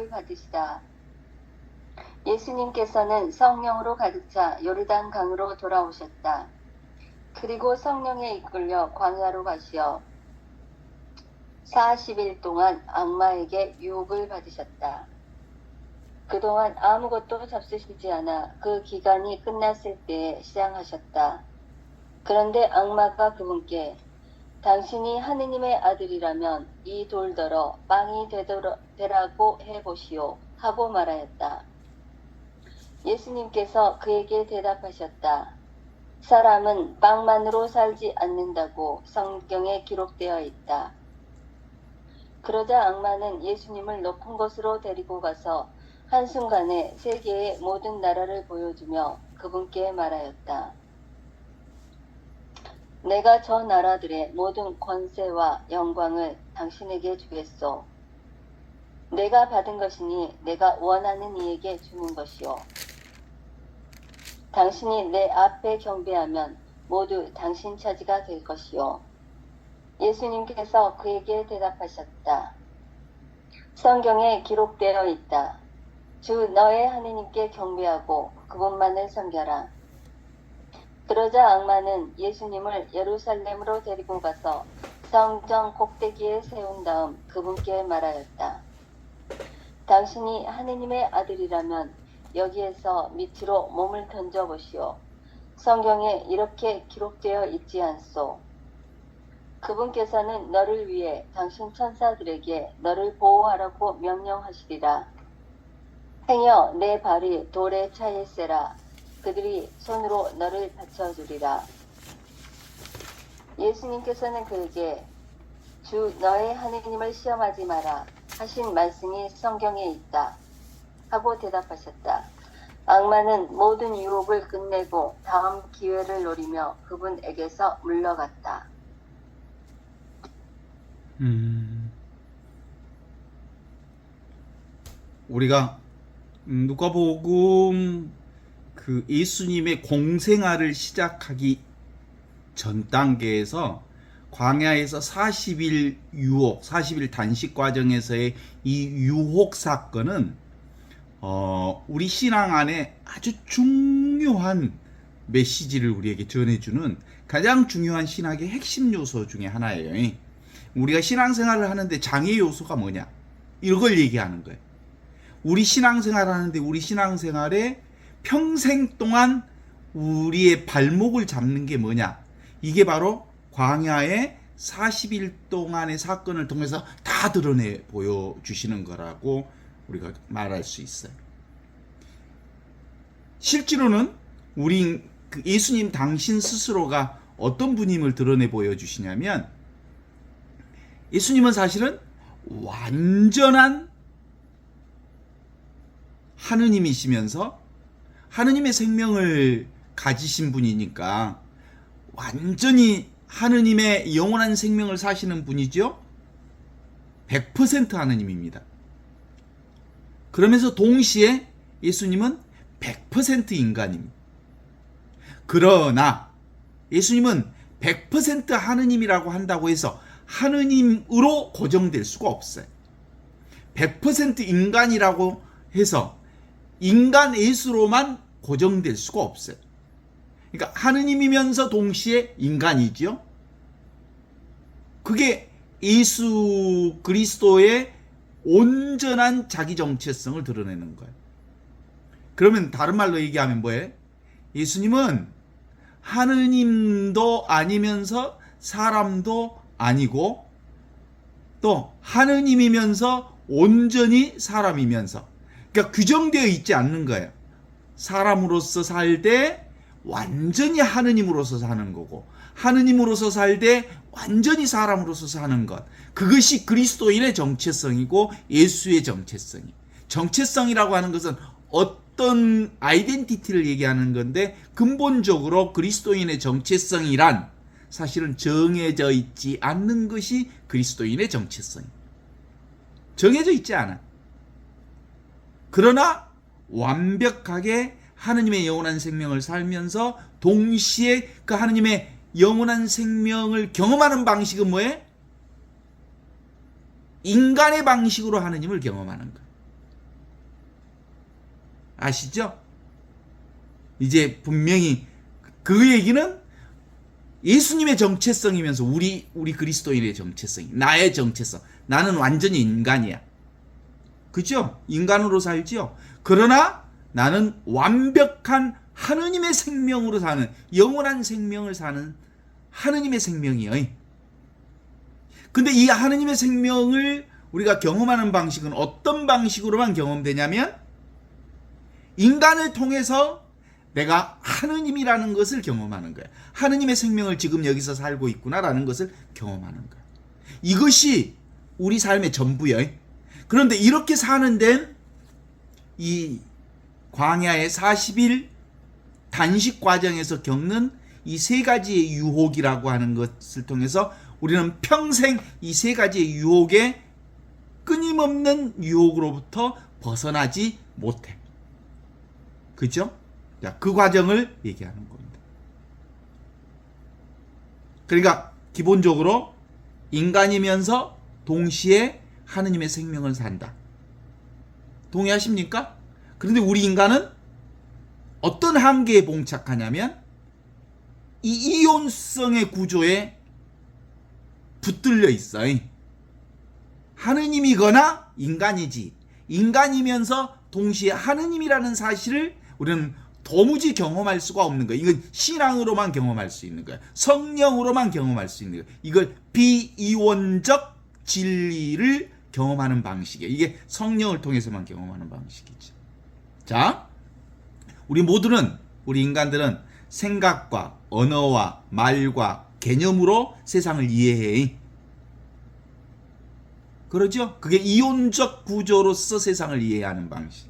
유혹을 받으시다. 예수님께서는 성령으로 가득 차 요르단 강으로 돌아오셨다. 그리고 성령에 이끌려 광야로 가시어 40일 동안 악마에게 유혹을 받으셨다. 그동안 아무것도 잡수시지 않아 그 기간이 끝났을 때에 시장하셨다. 그런데 악마가 그분께 당신이 하느님의 아들이라면 이 돌더러 빵이 되라고 해보시오 하고 말하였다. 예수님께서 그에게 대답하셨다. 사람은 빵만으로 살지 않는다고 성경에 기록되어 있다. 그러자 악마는 예수님을 높은 곳으로 데리고 가서 한순간에 세계의 모든 나라를 보여주며 그분께 말하였다. 내가 저 나라들의 모든 권세와 영광을 당신에게 주겠소. 내가 받은 것이니 내가 원하는 이에게 주는 것이요. 당신이 내 앞에 경배하면 모두 당신 차지가 될 것이요. 예수님께서 그에게 대답하셨다. 성경에 기록되어 있다. 주 너의 하느님께 경배하고 그분만을 섬겨라. 그러자 악마는 예수님을 예루살렘으로 데리고 가서 성전 꼭대기에 세운 다음 그분께 말하였다. 당신이 하느님의 아들이라면 여기에서 밑으로 몸을 던져보시오. 성경에 이렇게 기록되어 있지 않소. 그분께서는 너를 위해 당신 천사들에게 너를 보호하라고 명령하시리라. 행여 내 발이 돌에 차일세라. 그들이 손으로 너를 받쳐주리라. 예수님께서는 그에게 주 너의 하느님을 시험하지 마라 하신 말씀이 성경에 있다 하고 대답하셨다. 악마는 모든 유혹을 끝내고 다음 기회를 노리며 그분에게서 물러갔다. 우리가 누가복음 그 예수님의 공생활을 시작하기 전 단계에서 광야에서 40일 유혹, 40일 단식 과정에서의 이 유혹 사건은 우리 신앙 안에 아주 중요한 메시지를 우리에게 전해주는 가장 중요한 신학의 핵심 요소 중에 하나예요. 우리가 신앙생활을 하는데 장애 요소가 뭐냐? 이걸 얘기하는 거예요. 우리 신앙생활 하는데 우리 신앙생활에 평생 동안 우리의 발목을 잡는 게 뭐냐? 이게 바로 광야의 40일 동안의 사건을 통해서 다 드러내 보여주시는 거라고 우리가 말할 수 있어요. 실제로는 우리 그 예수님 당신 스스로가 어떤 분임을 드러내 보여주시냐면 예수님은 사실은 완전한 하느님이시면서 하느님의 생명을 가지신 분이니까 완전히 하느님의 영원한 생명을 사시는 분이죠. 100% 하느님입니다. 그러면서 동시에 예수님은 100% 인간입니다. 그러나 예수님은 100% 하느님이라고 한다고 해서 하느님으로 고정될 수가 없어요. 100% 인간이라고 해서 인간 예수로만 고정될 수가 없어요. 그러니까 하느님이면서 동시에 인간이지요. 그게 예수 그리스도의 온전한 자기 정체성을 드러내는 거예요. 그러면 다른 말로 얘기하면 뭐예요? 예수님은 하느님도 아니면서 사람도 아니고 또 하느님이면서 온전히 사람이면서, 그러니까 규정되어 있지 않는 거예요. 사람으로서 살 때 완전히 하느님으로서 사는 거고 하느님으로서 살 때 완전히 사람으로서 사는 것, 그것이 그리스도인의 정체성이고 예수의 정체성이. 정체성이라고 하는 것은 어떤 아이덴티티를 얘기하는 건데 근본적으로 그리스도인의 정체성이란 사실은 정해져 있지 않는 것이 그리스도인의 정체성이에요. 정해져 있지 않아. 그러나 완벽하게 하느님의 영원한 생명을 살면서 동시에 그 하느님의 영원한 생명을 경험하는 방식은 뭐예요? 인간의 방식으로 하느님을 경험하는 거예요. 아시죠? 이제 분명히 그 얘기는 예수님의 정체성이면서 우리 그리스도인의 정체성이, 나의 정체성. 나는 완전히 인간이야. 그죠? 인간으로 살죠? 그러나 나는 완벽한 하느님의 생명으로 사는, 영원한 생명을 사는 하느님의 생명이요. 근데 이 하느님의 생명을 우리가 경험하는 방식은 어떤 방식으로만 경험되냐면, 인간을 통해서 내가 하느님이라는 것을 경험하는 거야. 하느님의 생명을 지금 여기서 살고 있구나라는 것을 경험하는 거야. 이것이 우리 삶의 전부예요. 그런데 이렇게 사는 데는 이 광야의 40일 단식 과정에서 겪는 이 세 가지의 유혹이라고 하는 것을 통해서 우리는 평생 이 세 가지의 유혹에, 끊임없는 유혹으로부터 벗어나지 못해. 그죠? 자, 그 과정을 얘기하는 겁니다. 그러니까 기본적으로 인간이면서 동시에 하느님의 생명을 산다. 동의하십니까? 그런데 우리 인간은 어떤 한계에 봉착하냐면 이 이온성의 구조에 붙들려 있어. 하느님이거나 인간이지. 인간이면서 동시에 하느님이라는 사실을 우리는 도무지 경험할 수가 없는 거예요. 이건 신앙으로만 경험할 수 있는 거예요. 성령으로만 경험할 수 있는 거예요. 이걸 비이원적 진리를 경험하는 방식이에요. 이게 성령을 통해서만 경험하는 방식이죠. 자, 우리 인간들은 생각과 언어와 말과 개념으로 세상을 이해해. 그러죠? 그게 이론적 구조로서 세상을 이해하는 방식.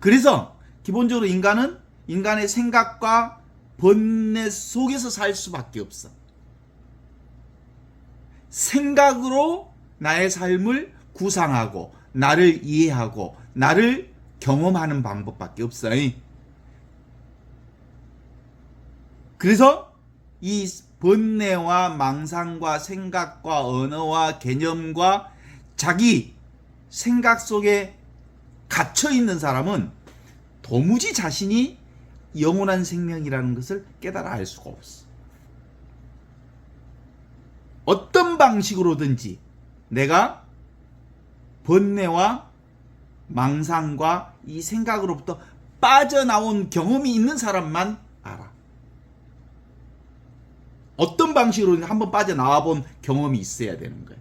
그래서 기본적으로 인간은 인간의 생각과 번뇌 속에서 살 수밖에 없어. 생각으로 나의 삶을 구상하고 나를 이해하고 나를 경험하는 방법밖에 없어. 그래서 이 번뇌와 망상과 생각과 언어와 개념과 자기 생각 속에 갇혀 있는 사람은 도무지 자신이 영원한 생명이라는 것을 깨달아 알 수가 없어. 어떤 방식으로든지 내가 번뇌와 망상과 이 생각으로부터 빠져나온 경험이 있는 사람만 알아. 어떤 방식으로 한번 빠져나와 본 경험이 있어야 되는 거예요.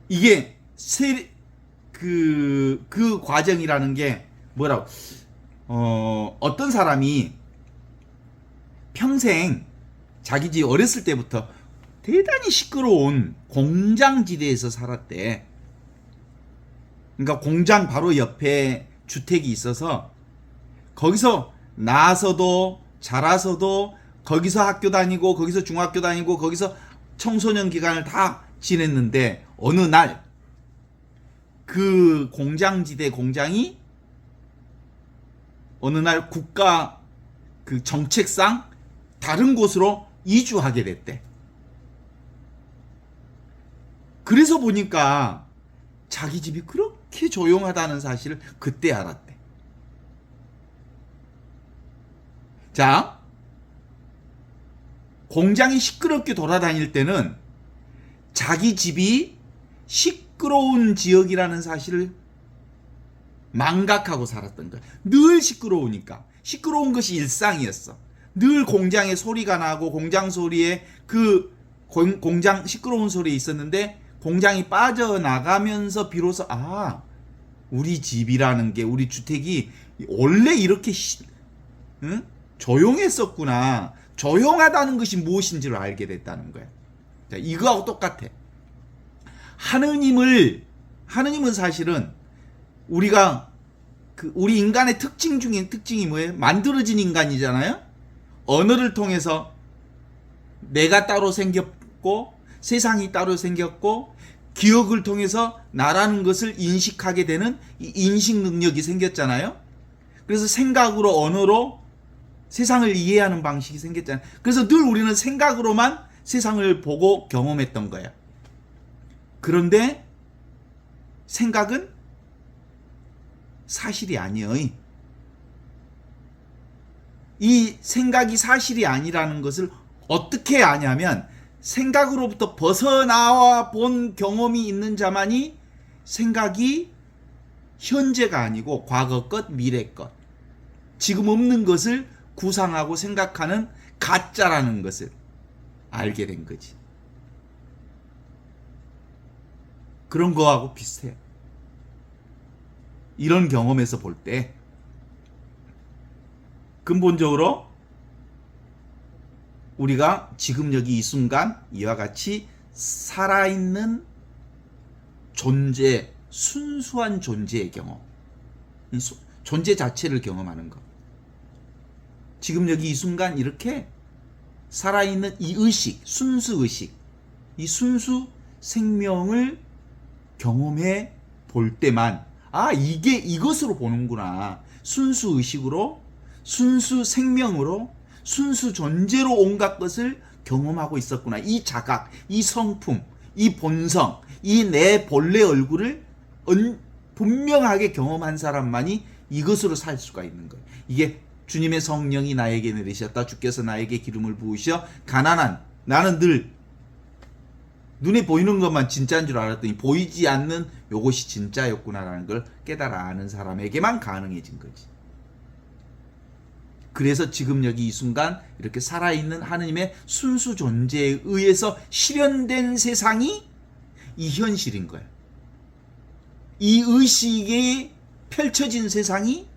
이게 그 과정이라는 게 뭐라고? 어떤 사람이 평생 자기 집 어렸을 때부터 대단히 시끄러운 공장지대에서 살았대. 그러니까 공장 바로 옆에 주택이 있어서 거기서 나서도 자라서도 거기서 학교 다니고 거기서 중학교 다니고 거기서 청소년 기간을 다 지냈는데 어느 날 그 공장지대 공장이 어느 날 국가 그 정책상 다른 곳으로 이주하게 됐대. 그래서 보니까 자기 집이 그렇게 조용하다는 사실을 그때 알았대. 자, 공장이 시끄럽게 돌아다닐 때는 자기 집이 시끄러운 지역이라는 사실을 망각하고 살았던 거야. 늘 시끄러우니까. 시끄러운 것이 일상이었어. 늘 공장에 소리가 나고 공장 소리에 그 공장 시끄러운 소리에 있었는데 공장이 빠져나가면서 비로소 우리 집이라는 게, 우리 주택이 원래 이렇게 조용했었구나. 조용하다는 것이 무엇인지를 알게 됐다는 거야. 자, 이거하고 똑같아. 하느님은 사실은 우리가 우리 인간의 특징 중에 특징이 뭐예요? 만들어진 인간이잖아요. 언어를 통해서 내가 따로 생겼고 세상이 따로 생겼고 기억을 통해서 나라는 것을 인식하게 되는 이 인식 능력이 생겼잖아요. 그래서 생각으로 언어로 세상을 이해하는 방식이 생겼잖아요. 그래서 늘 우리는 생각으로만 세상을 보고 경험했던 거야. 그런데 생각은 사실이 아니에요. 이 생각이 사실이 아니라는 것을 어떻게 아냐면 생각으로부터 벗어나와 본 경험이 있는 자만이 생각이 현재가 아니고 과거 것, 미래 것, 지금 없는 것을 구상하고 생각하는 가짜라는 것을 알게 된 거지. 그런 거하고 비슷해요. 이런 경험에서 볼 때 근본적으로 우리가 지금 여기 이 순간 이와 같이 살아있는 존재, 순수한 존재의 경험, 존재 자체를 경험하는 것. 지금 여기 이 순간 이렇게 살아있는 이 의식, 순수 의식, 이 순수 생명을 경험해 볼 때만 이게 이것으로 보는구나. 순수 의식으로, 순수 생명으로, 순수 존재로 온갖 것을 경험하고 있었구나. 이 자각, 이 성품, 이 본성, 이 내 본래 얼굴을 분명하게 경험한 사람만이 이것으로 살 수가 있는 거예요. 이게 주님의 성령이 나에게 내리셨다. 주께서 나에게 기름을 부으셔 가난한 나는 늘 눈에 보이는 것만 진짜인 줄 알았더니 보이지 않는 요것이 진짜였구나라는 걸 깨달아 아는 사람에게만 가능해진 거지. 그래서 지금 여기 이 순간 이렇게 살아있는 하느님의 순수 존재에 의해서 실현된 세상이 이 현실인 거야. 이 의식이 펼쳐진 세상이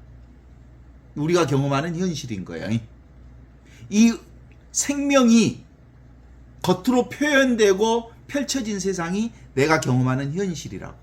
우리가 경험하는 현실인 거야. 이 생명이 겉으로 표현되고 펼쳐진 세상이 내가 경험하는 현실이라고.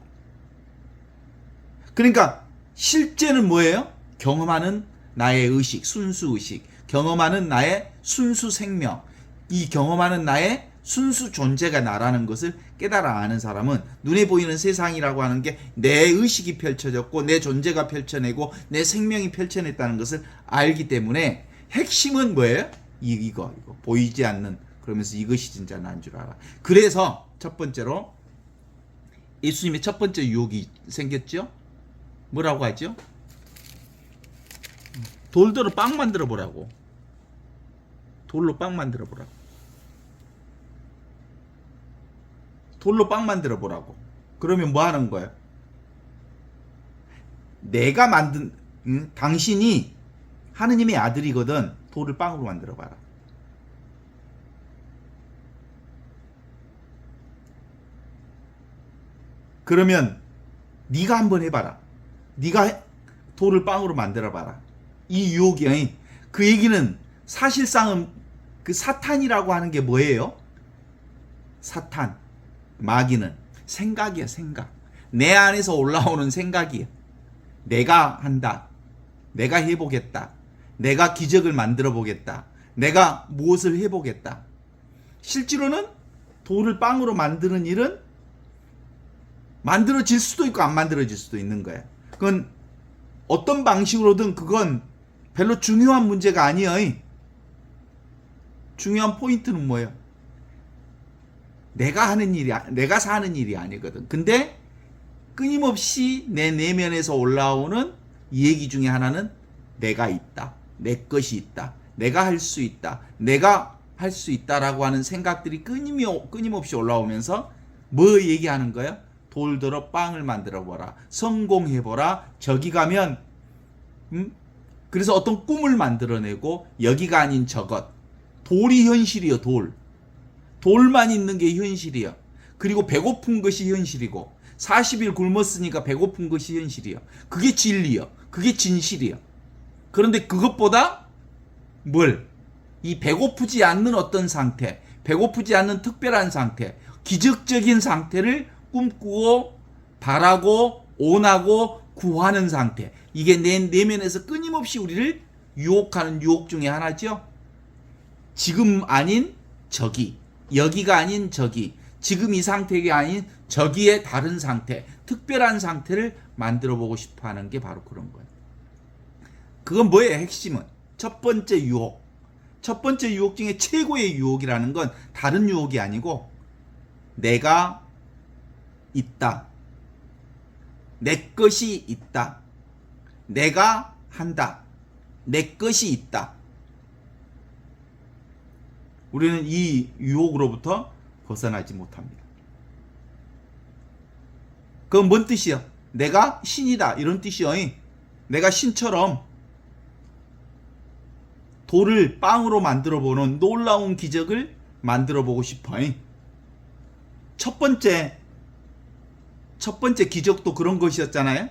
그러니까 실제는 뭐예요? 경험하는 나의 의식, 순수 의식, 경험하는 나의 순수 생명, 이 경험하는 나의 순수 존재가 나라는 것을 깨달아 아는 사람은 눈에 보이는 세상이라고 하는 게 내 의식이 펼쳐졌고 내 존재가 펼쳐내고 내 생명이 펼쳐냈다는 것을 알기 때문에 핵심은 뭐예요? 이거 보이지 않는, 그러면서 이것이 진짜 난 줄 알아. 그래서 첫 번째로 예수님의 첫 번째 유혹이 생겼죠? 뭐라고 하죠? 돌들어 빵 만들어 보라고. 돌로 빵 만들어 보라고. 돌로 빵 만들어 보라고. 그러면 뭐 하는 거야? 내가 만든, 당신이 하느님의 아들이거든. 돌을 빵으로 만들어 봐라. 그러면 네가 한번 해봐라. 네가 돌을 빵으로 만들어 봐라. 이 유혹이, 그 얘기는 사실상은 그 사탄이라고 하는 게 뭐예요? 사탄, 마귀는 생각이야. 생각. 내 안에서 올라오는 생각이야. 내가 한다. 내가 해보겠다. 내가 기적을 만들어 보겠다. 내가 무엇을 해보겠다. 실제로는 돌을 빵으로 만드는 일은 만들어질 수도 있고 안 만들어질 수도 있는 거야. 그건 어떤 방식으로든 그건 별로 중요한 문제가 아니야. 중요한 포인트는 뭐예요? 내가 하는 일이, 내가 사는 일이 아니거든. 근데 끊임없이 내 내면에서 올라오는 이 얘기 중에 하나는 내가 있다. 내 것이 있다. 내가 할 수 있다. 내가 할 수 있다라고 하는 생각들이 끊임없이 올라오면서 뭐 얘기하는 거야? 돌들어 빵을 만들어 보라. 성공해보라. 저기 가면 그래서 어떤 꿈을 만들어내고 여기가 아닌 저것. 돌이 현실이요. 돌만 있는 게 현실이요. 그리고 배고픈 것이 현실이고 40일 굶었으니까 배고픈 것이 현실이요. 그게 진리요. 그게 진실이요. 그런데 그것보다 이 배고프지 않는 어떤 상태, 배고프지 않는 특별한 상태, 기적적인 상태를 꿈꾸고 바라고 원하고 구하는 상태. 이게 내 내면에서 끊임없이 우리를 유혹하는 유혹 중에 하나죠. 지금 아닌 저기, 여기가 아닌 저기, 지금 이 상태가 아닌 저기의 다른 상태, 특별한 상태를 만들어 보고 싶어 하는 게 바로 그런 거예요. 그건 뭐예요? 핵심은 첫 번째 유혹. 첫 번째 유혹 중에 최고의 유혹이라는 건 다른 유혹이 아니고 내가 있다. 내 것이 있다. 내가 한다. 내 것이 있다. 우리는 이 유혹으로부터 벗어나지 못합니다. 그건 뭔 뜻이야? 내가 신이다 이런 뜻이요. 내가 신처럼 돌을 빵으로 만들어 보는 놀라운 기적을 만들어 보고 싶어. 첫 번째 기적도 그런 것이었잖아요.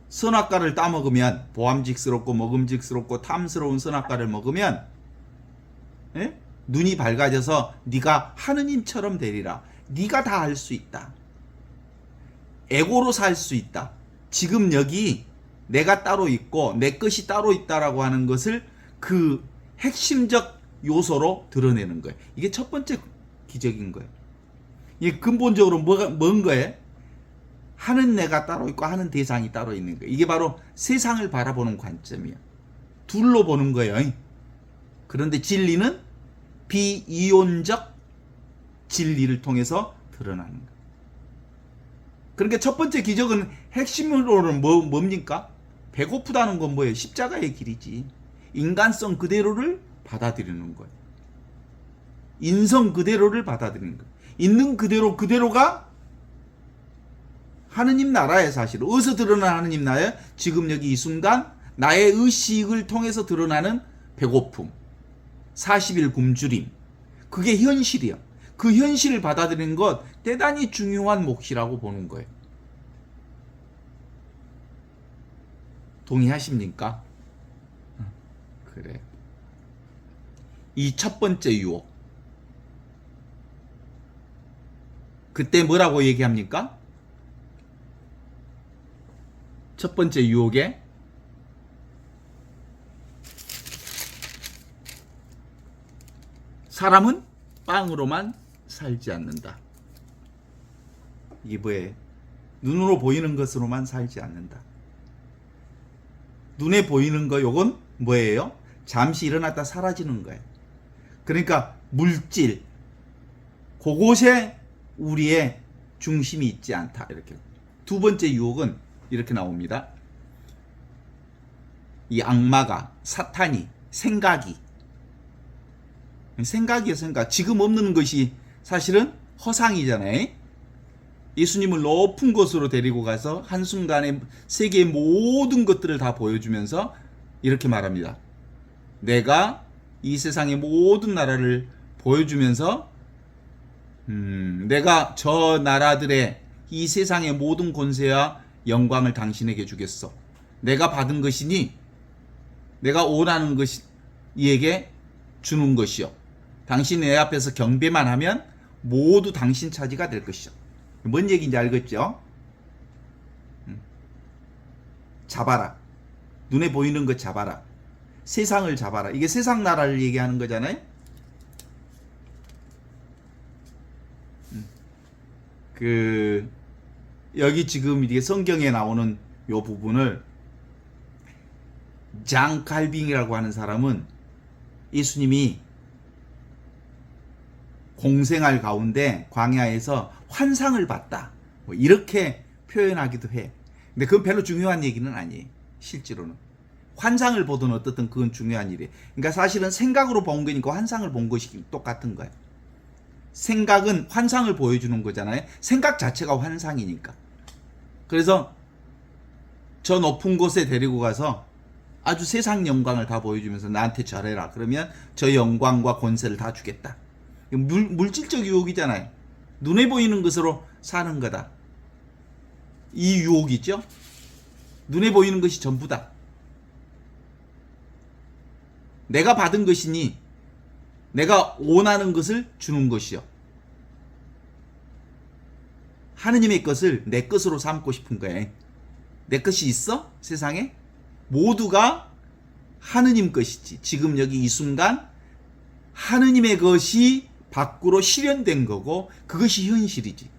선악과를 따먹으면, 보암직스럽고 먹음직스럽고 탐스러운 선악과를 먹으면 눈이 밝아져서 네가 하느님처럼 되리라. 네가 다 할 수 있다. 에고로 살 수 있다. 지금 여기 내가 따로 있고 내 것이 따로 있다라고 하는 것을 그 핵심적 요소로 드러내는 거예요. 이게 첫 번째 기적인 거예요. 이게 근본적으로 뭔 거예요? 하는 내가 따로 있고 하는 대상이 따로 있는 거예요. 이게 바로 세상을 바라보는 관점이에요. 둘로 보는 거예요. 그런데 진리는 비이론적 진리를 통해서 드러나는 거예요. 그러니까 첫 번째 기적은 핵심으로는 뭡니까? 배고프다는 건 뭐예요? 십자가의 길이지. 인간성 그대로를 받아들이는 거예요. 인성 그대로를 받아들이는 거예요. 있는 그대로가 하느님 나라에 사실 어디서 드러난 하느님 나라에 지금 여기 이 순간 나의 의식을 통해서 드러나는 배고픔, 40일 굶주림, 그게 현실이야. 그 현실을 받아들이는 것 대단히 중요한 몫이라고 보는 거예요. 동의하십니까? 그래. 이 첫 번째 유혹. 그때 뭐라고 얘기합니까? 첫 번째 유혹에 사람은 빵으로만 살지 않는다. 이게 뭐예요? 눈으로 보이는 것으로만 살지 않는다. 눈에 보이는 거 요건 뭐예요? 잠시 일어났다 사라지는 거예요. 그러니까 물질 그곳에 우리의 중심이 있지 않다. 이렇게. 두 번째 유혹은 이렇게 나옵니다. 이 악마가, 사탄이, 생각이요, 생각. 지금 없는 것이 사실은 허상이잖아요. 예수님을 높은 곳으로 데리고 가서 한순간에 세계의 모든 것들을 다 보여주면서 이렇게 말합니다. 내가 이 세상의 모든 나라를 보여주면서 내가 저 나라들의 이 세상의 모든 권세와 영광을 당신에게 주겠어. 내가 받은 것이니 내가 원하는 것이 이에게 주는 것이요. 당신 내 앞에서 경배만 하면 모두 당신 차지가 될 것이요. 뭔 얘기인지 알겠죠? 잡아라. 눈에 보이는 것 잡아라. 세상을 잡아라. 이게 세상 나라를 얘기하는 거잖아요. 여기 지금 이게 성경에 나오는 요 부분을 장 칼빙이라고 하는 사람은 예수님이 공생활 가운데 광야에서 환상을 봤다. 뭐 이렇게 표현하기도 해. 근데 그건 별로 중요한 얘기는 아니에요. 실제로는. 환상을 보든 어떻든 그건 중요한 일이에요. 그러니까 사실은 생각으로 본 거니까 환상을 본 것이 똑같은 거예요. 생각은 환상을 보여주는 거잖아요. 생각 자체가 환상이니까. 그래서 저 높은 곳에 데리고 가서 아주 세상 영광을 다 보여주면서 나한테 절해라. 그러면 저 영광과 권세를 다 주겠다. 물질적 유혹이잖아요. 눈에 보이는 것으로 사는 거다. 이 유혹이죠. 눈에 보이는 것이 전부다. 내가 받은 것이니 내가 원하는 것을 주는 것이요. 하느님의 것을 내 것으로 삼고 싶은 거예요. 내 것이 있어? 세상에? 모두가 하느님 것이지. 지금 여기 이 순간 하느님의 것이 밖으로 실현된 거고 그것이 현실이지.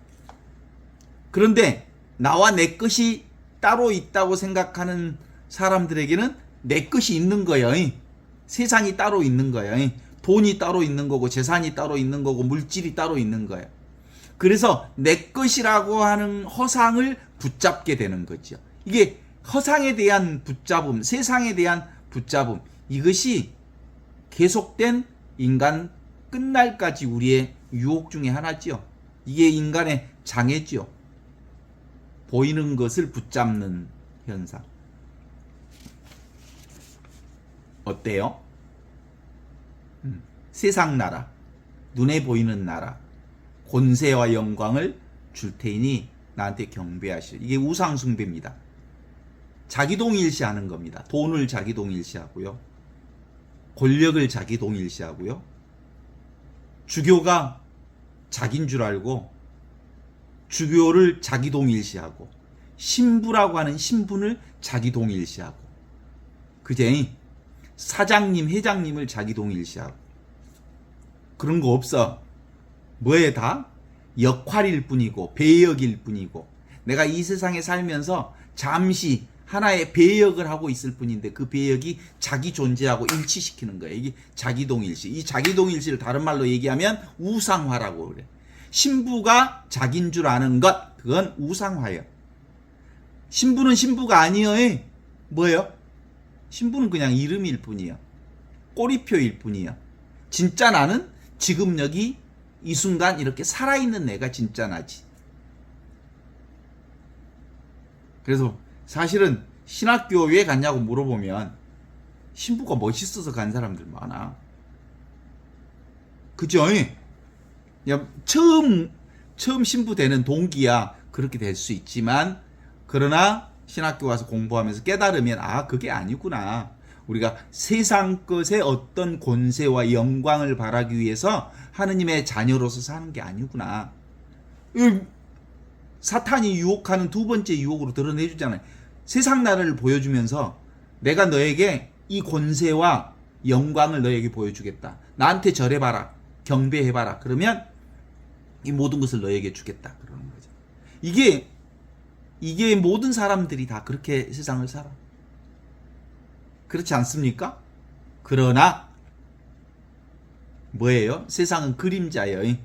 그런데 나와 내 것이 따로 있다고 생각하는 사람들에게는 내 것이 있는 거예요. 세상이 따로 있는 거예요. 돈이 따로 있는 거고 재산이 따로 있는 거고 물질이 따로 있는 거예요. 그래서 내 것이라고 하는 허상을 붙잡게 되는 거죠. 이게 허상에 대한 붙잡음, 세상에 대한 붙잡음, 이것이 계속된 인간 끝날까지 우리의 유혹 중에 하나지요. 이게 인간의 장애지요. 보이는 것을 붙잡는 현상. 어때요? 세상 나라, 눈에 보이는 나라, 권세와 영광을 줄 테이니 나한테 경배하시오. 이게 우상숭배입니다. 자기동일시하는 겁니다. 돈을 자기동일시하고요. 권력을 자기동일시하고요. 주교가 자기인 줄 알고 주교를 자기동일시하고 신부라고 하는 신분을 자기동일시하고 그제 사장님, 회장님을 자기동일시하고 그런 거 없어. 뭐에 다? 역할일 뿐이고 배역일 뿐이고 내가 이 세상에 살면서 잠시 하나의 배역을 하고 있을 뿐인데 그 배역이 자기 존재하고 일치시키는 거예요. 이게 자기동일시. 이 자기동일시를 다른 말로 얘기하면 우상화라고 그래. 신부가 자기인 줄 아는 것 그건 우상화예요. 신부는 신부가 아니에요. 뭐예요? 신부는 그냥 이름일 뿐이에요. 꼬리표일 뿐이에요. 진짜 나는 지금 여기 이 순간 이렇게 살아있는 내가 진짜 나지. 그래서 사실은 신학교 왜 갔냐고 물어보면 신부가 멋있어서 간 사람들 많아. 그죠? 처음 신부 되는 동기야 그렇게 될 수 있지만 그러나 신학교 가서 공부하면서 깨달으면 아 그게 아니구나. 우리가 세상 것의 어떤 권세와 영광을 바라기 위해서 하느님의 자녀로서 사는 게 아니구나. 사탄이 유혹하는 두 번째 유혹으로 드러내주잖아요. 세상 나라를 보여주면서 내가 너에게 이 권세와 영광을 너에게 보여주겠다. 나한테 절해봐라. 경배해봐라. 그러면 이 모든 것을 너에게 주겠다. 그러는 거죠. 이게 모든 사람들이 다 그렇게 세상을 살아. 그렇지 않습니까? 그러나 뭐예요? 세상은 그림자예요.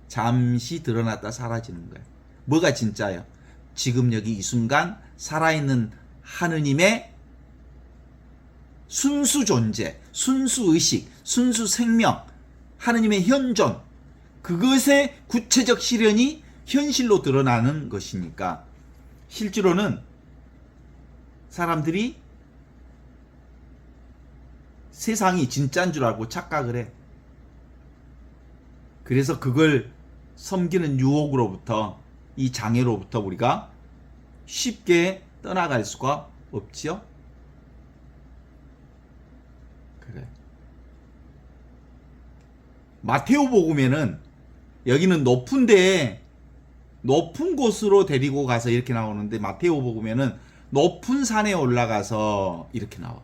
잠시 드러났다 사라지는 거예요. 뭐가 진짜예요? 지금 여기 이 순간 살아있는 하느님의 순수 존재, 순수 의식, 순수 생명, 하느님의 현존, 그것의 구체적 실현이 현실로 드러나는 것이니까 실제로는 사람들이 세상이 진짜인 줄 알고 착각을 해. 그래서 그걸 섬기는 유혹으로부터 이 장애로부터 우리가 쉽게 떠나갈 수가 없지요. 그래. 마테오 복음에는 여기는 높은 곳으로 데리고 가서 이렇게 나오는데 마테오 복음에는 높은 산에 올라가서 이렇게 나와.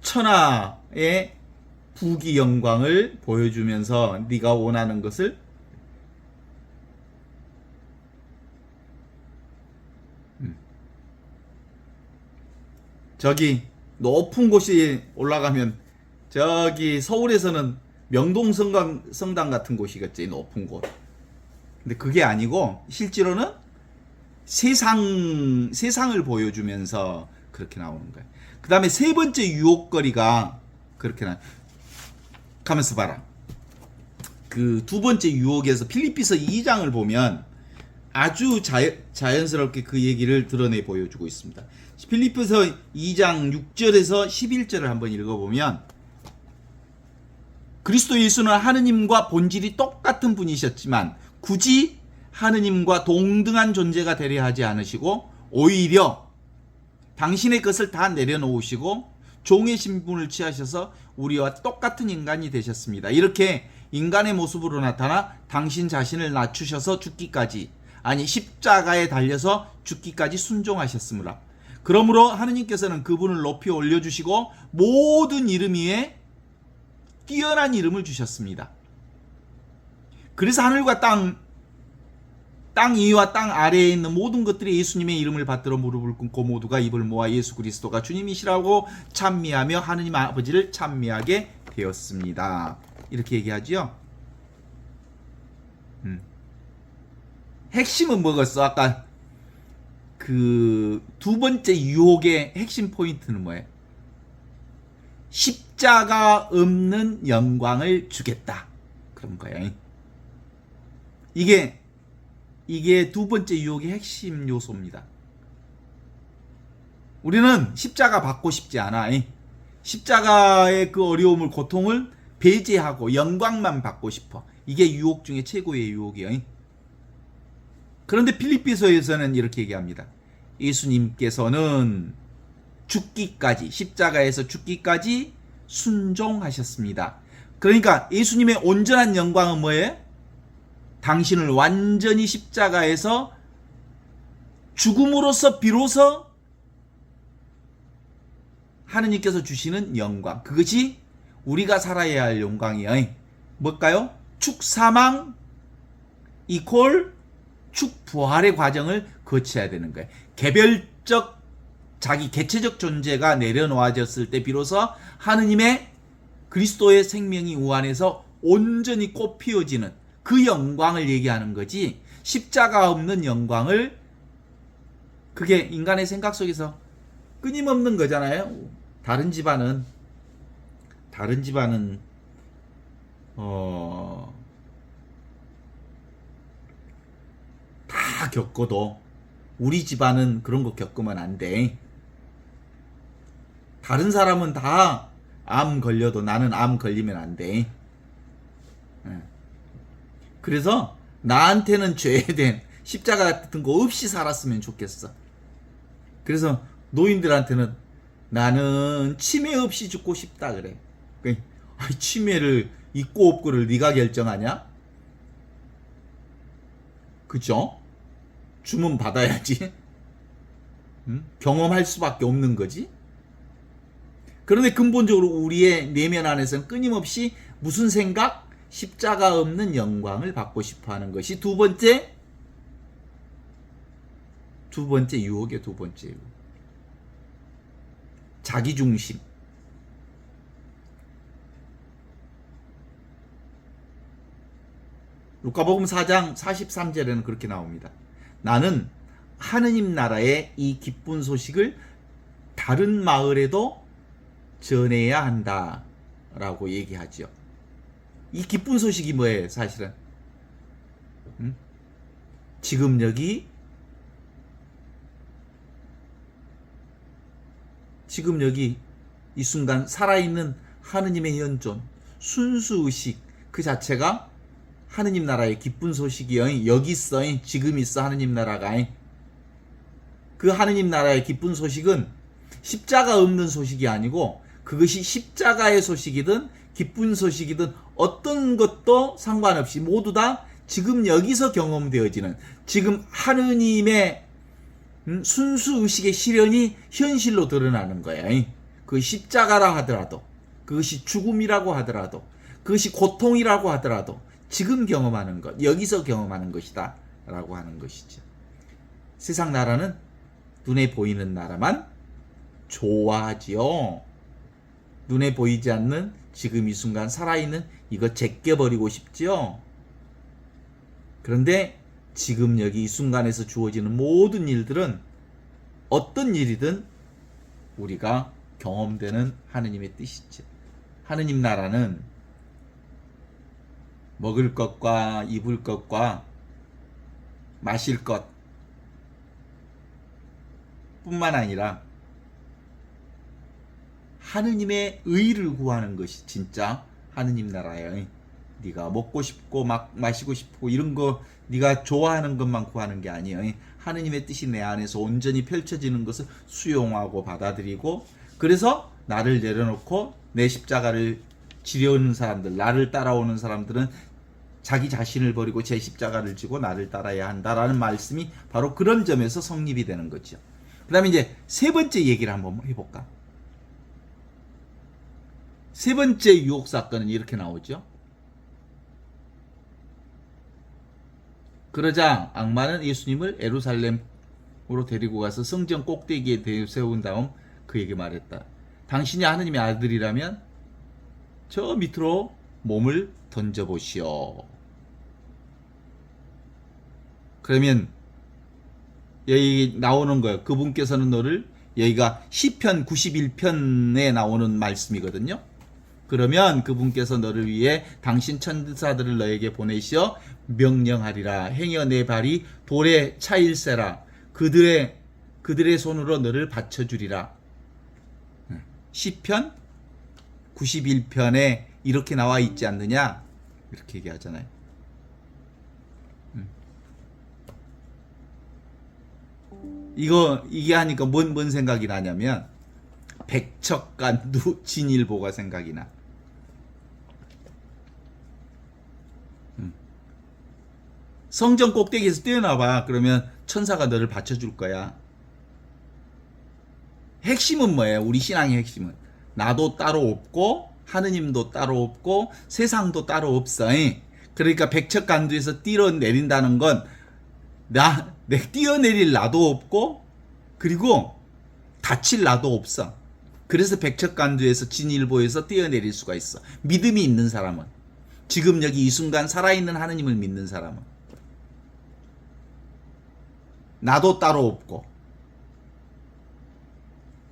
천하의 부귀 영광을 보여주면서 네가 원하는 것을 저기 높은 곳이 올라가면 저기 서울에서는 명동성당 같은 곳이겠지. 높은 곳. 근데 그게 아니고 실제로는 세상을 보여주면서 그렇게 나오는 거예요. 그 다음에 세 번째 유혹거리가 그렇게 가면서 봐라. 그 두 번째 유혹에서 필리피서 2장을 보면 아주 자연스럽게 그 얘기를 드러내 보여주고 있습니다. 필리피서 2장 6절에서 11절을 한번 읽어보면 그리스도 예수는 하느님과 본질이 똑같은 분이셨지만 굳이 하느님과 동등한 존재가 되려 하지 않으시고 오히려 당신의 것을 다 내려놓으시고 종의 신분을 취하셔서 우리와 똑같은 인간이 되셨습니다. 이렇게 인간의 모습으로 나타나 당신 자신을 낮추셔서 죽기까지, 아니 십자가에 달려서 죽기까지 순종하셨으므로 그러므로 하느님께서는 그분을 높이 올려주시고 모든 이름 위에 뛰어난 이름을 주셨습니다. 그래서 하늘과 땅 위와 땅 아래에 있는 모든 것들이 예수님의 이름을 받들어 무릎을 꿇고 모두가 입을 모아 예수 그리스도가 주님이시라고 찬미하며 하느님 아버지를 찬미하게 되었습니다. 이렇게 얘기하죠. 핵심은 뭐겠어? 아까 그 두 번째 유혹의 핵심 포인트는 뭐예요? 십자가 없는 영광을 주겠다. 그런 거예요. 이게 두 번째 유혹의 핵심 요소입니다. 우리는 십자가 받고 싶지 않아. 십자가의 그 어려움을, 고통을 배제하고 영광만 받고 싶어. 이게 유혹 중에 최고의 유혹이에요. 그런데 빌립비서에서는 이렇게 얘기합니다. 예수님께서는 죽기까지, 십자가에서 죽기까지 순종하셨습니다. 그러니까 예수님의 온전한 영광은 뭐예요? 당신을 완전히 십자가에서 죽음으로써 비로소 하느님께서 주시는 영광, 그것이 우리가 살아야 할 영광이에요. 뭘까요? 축사망 이퀄 축부활의 과정을 거쳐야 되는 거예요. 개별적 자기 개체적 존재가 내려놓아졌을 때 비로소 하느님의 그리스도의 생명이 우안에서 온전히 꽃피어지는 그 영광을 얘기하는 거지, 십자가 없는 영광을, 그게 인간의 생각 속에서 끊임없는 거잖아요. 다른 집안은 다 겪어도 우리 집안은 그런 거 겪으면 안 돼. 다른 사람은 다 암 걸려도 나는 암 걸리면 안 돼. 그래서 나한테는 죄된 십자가 같은 거 없이 살았으면 좋겠어. 그래서 노인들한테는 나는 치매 없이 죽고 싶다 그래. 치매를 있고 없고를 네가 결정하냐? 그죠? 주문 받아야지. 경험할 수밖에 없는 거지. 그런데 근본적으로 우리의 내면 안에서는 끊임없이 무슨 생각? 십자가 없는 영광을 받고 싶어 하는 것이 두 번째 유혹의 두 번째 유혹. 자기중심. 루카복음 4장 43절에는 그렇게 나옵니다. 나는 하느님 나라의 이 기쁜 소식을 다른 마을에도 전해야 한다 라고 얘기하죠. 이 기쁜 소식이 뭐예요? 사실은 지금 여기 이 순간 살아있는 하느님의 현존, 순수의식 그 자체가 하느님 나라의 기쁜 소식이요. 여기 있어. 지금 있어. 하느님 나라가. 그 하느님 나라의 기쁜 소식은 십자가 없는 소식이 아니고, 그것이 십자가의 소식이든 기쁜 소식이든 어떤 것도 상관없이 모두 다 지금 여기서 경험되어지는, 지금 하느님의 순수의식의 실현이 현실로 드러나는 거예요. 그 십자가라 하더라도, 그것이 죽음이라고 하더라도, 그것이 고통이라고 하더라도 지금 경험하는 것, 여기서 경험하는 것이다 라고 하는 것이죠. 세상 나라는 눈에 보이는 나라만 좋아하지요. 눈에 보이지 않는 지금 이 순간 살아있는 이거 제껴버리고 싶지요. 그런데 지금 여기 이 순간에서 주어지는 모든 일들은 어떤 일이든 우리가 경험되는 하느님의 뜻이죠. 하느님 나라는 먹을 것과 입을 것과 마실 것 뿐만 아니라 하느님의 의를 구하는 것이 진짜 하느님 나라예요. 네가 먹고 싶고 마시고 싶고 이런 거 네가 좋아하는 것만 구하는 게 아니에요. 하느님의 뜻이 내 안에서 온전히 펼쳐지는 것을 수용하고 받아들이고, 그래서 나를 내려놓고 내 십자가를 지려오는 사람들, 나를 따라오는 사람들은 자기 자신을 버리고 제 십자가를 지고 나를 따라야 한다라는 말씀이 바로 그런 점에서 성립이 되는 거죠. 그 다음에 이제 세 번째 얘기를 한번 해볼까? 세 번째 유혹 사건은 이렇게 나오죠. 그러자 악마는 예수님을 예루살렘으로 데리고 가서 성전 꼭대기에 세운 다음 그에게 말했다. 당신이 하느님의 아들이라면 저 밑으로 몸을 던져보시오. 그러면 여기 나오는 거예요. 그분께서는 너를, 여기가 시편 91편에 나오는 말씀이거든요. 그러면 그분께서 너를 위해 당신 천사들을 너에게 보내시어 명령하리라. 행여 내 발이 돌에 차일세라. 그들의 손으로 너를 받쳐주리라. 시편 91편에 이렇게 나와 있지 않느냐? 이렇게 얘기하잖아요. 이게 하니까 뭔 생각이 나냐면 백척간두 진일보가 생각이 나. 성전 꼭대기에서 뛰어나봐. 그러면 천사가 너를 받쳐줄 거야. 핵심은 뭐예요? 우리 신앙의 핵심은 나도 따로 없고 하느님도 따로 없고 세상도 따로 없어. 그러니까 백척간두에서 뛰어내린다는 건 내 뛰어내릴 나도 없고 그리고 다칠 나도 없어. 그래서 백척간두에서 진일보에서 뛰어내릴 수가 있어. 믿음이 있는 사람은, 지금 여기 이 순간 살아있는 하느님을 믿는 사람은 나도 따로 없고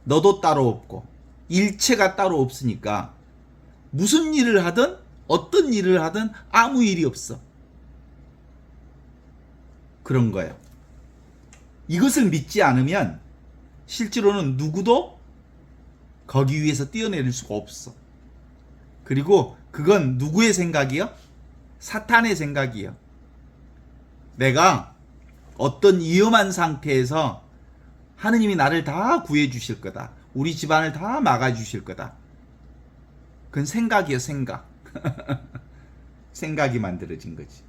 너도 따로 없고 일체가 따로 없으니까 무슨 일을 하든 어떤 일을 하든 아무 일이 없어. 그런 거예요. 이것을 믿지 않으면 실제로는 누구도 거기 위에서 뛰어내릴 수가 없어. 그리고 그건 누구의 생각이요? 사탄의 생각이요. 내가 어떤 위험한 상태에서 하느님이 나를 다 구해 주실 거다. 우리 집안을 다 막아 주실 거다. 그건 생각이요, 생각. 생각이 만들어진 거지.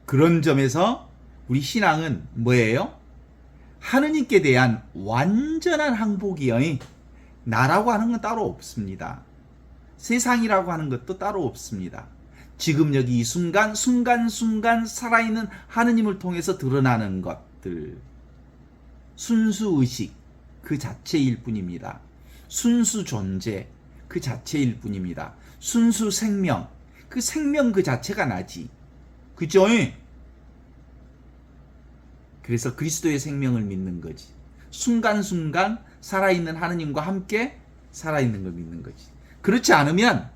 그런 점에서 우리 신앙은 뭐예요? 하느님께 대한 완전한 항복이요. 나라고 하는 건 따로 없습니다. 세상이라고 하는 것도 따로 없습니다. 지금 여기 이 순간순간 살아있는 하느님을 통해서 드러나는 것들, 순수의식 그 자체일 뿐입니다. 순수 존재 그 자체일 뿐입니다. 순수 생명 그 생명 그 자체가 나지. 그죠? 그래서 그리스도의 생명을 믿는 거지. 순간순간 살아있는 하느님과 함께 살아있는 걸 믿는 거지. 그렇지 않으면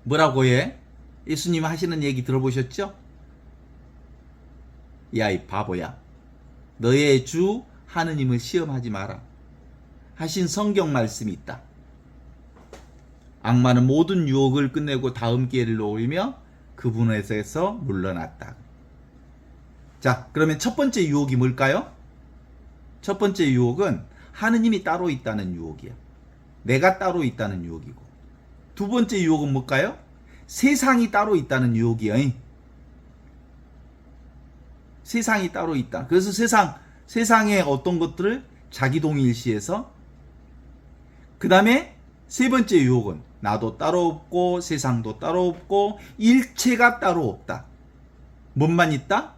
뭐라고 해? 예수님 하시는 얘기 들어보셨죠? 야, 이 바보야. 너의 주 하느님을 시험하지 마라. 하신 성경 말씀이 있다. 악마는 모든 유혹을 끝내고 다음 기회를 노리며 그분에서 물러났다. 자, 그러면 첫 번째 유혹이 뭘까요? 첫 번째 유혹은 하느님이 따로 있다는 유혹이야. 내가 따로 있다는 유혹이고. 두 번째 유혹은 뭘까요? 세상이 따로 있다는 유혹이야. 세상이 따로 있다. 그래서 세상의 어떤 것들을 자기 동일시해서, 그 다음에 세 번째 유혹은 나도 따로 없고 세상도 따로 없고 일체가 따로 없다. 뭔만 있다?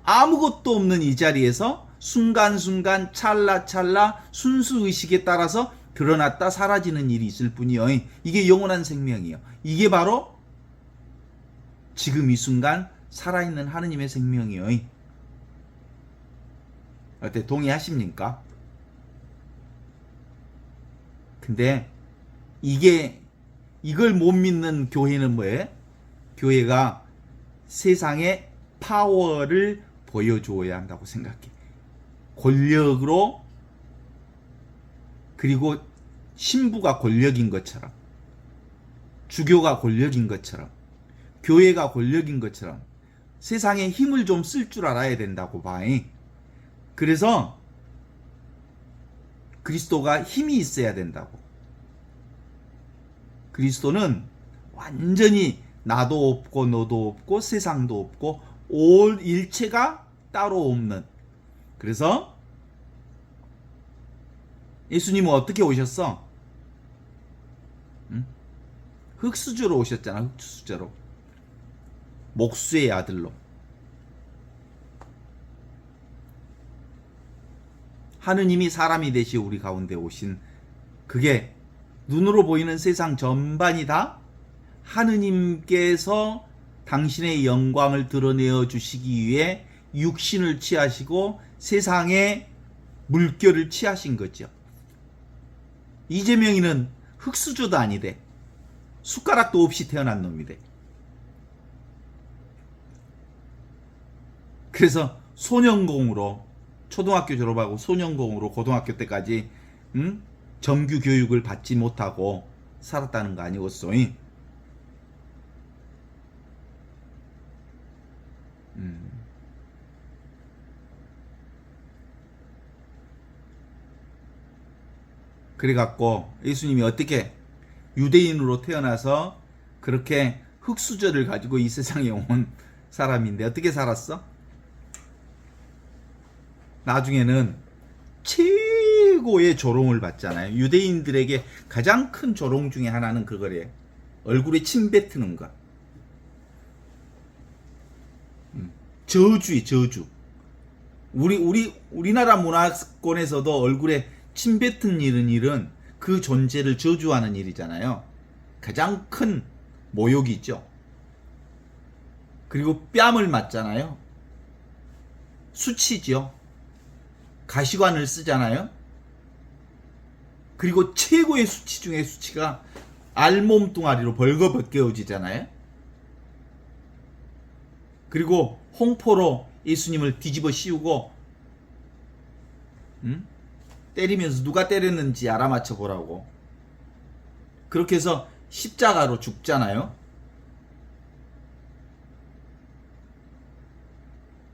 아무것도 없는 이 자리에서 순간순간 찰나찰나 순수의식에 따라서 드러났다 사라지는 일이 있을 뿐이요. 이게 영원한 생명이요. 이게 바로 지금 이 순간 살아있는 하느님의 생명이요. 어때? 동의하십니까? 근데 이걸 못 믿는 교회는 뭐예요? 교회가 세상의 파워를 보여줘야 한다고 생각해. 권력으로, 그리고 신부가 권력인 것처럼, 주교가 권력인 것처럼, 교회가 권력인 것처럼 세상에 힘을 좀 쓸 줄 알아야 된다고 봐. 그래서 그리스도가 힘이 있어야 된다고. 그리스도는 완전히 나도 없고 너도 없고 세상도 없고 올 일체가 따로 없는. 그래서 예수님은 어떻게 오셨어? 흙수저로 오셨잖아. 흙수저로. 목수의 아들로. 하느님이 사람이 되시 우리 가운데 오신, 그게 눈으로 보이는 세상 전반이 다 하느님께서 당신의 영광을 드러내어 주시기 위해 육신을 취하시고 세상의 물결을 취하신 거죠. 이재명이는 흙수저도 아니래. 숟가락도 없이 태어난 놈이래. 그래서 소년공으로 초등학교 졸업하고 소년공으로 고등학교 때까지 정규 교육을 받지 못하고 살았다는 거 아니겠어? 그래갖고 예수님이 어떻게 유대인으로 태어나서 그렇게 흙수저를 가지고 이 세상에 온 사람인데 어떻게 살았어? 나중에는 최고의 조롱을 받잖아요. 유대인들에게 가장 큰 조롱 중에 하나는 그거래. 얼굴에 침 뱉는 것. 저주이 저주. 우리나라 문화권에서도 얼굴에 침 뱉은 일은 그 존재를 저주하는 일이잖아요. 가장 큰 모욕이죠. 그리고 뺨을 맞잖아요. 수치죠. 가시관을 쓰잖아요. 그리고 최고의 수치 중에 수치가 알몸뚱아리로 벌거벗겨지잖아요. 그리고 홍포로 예수님을 뒤집어 씌우고 때리면서 누가 때렸는지 알아맞혀 보라고. 그렇게 해서 십자가로 죽잖아요.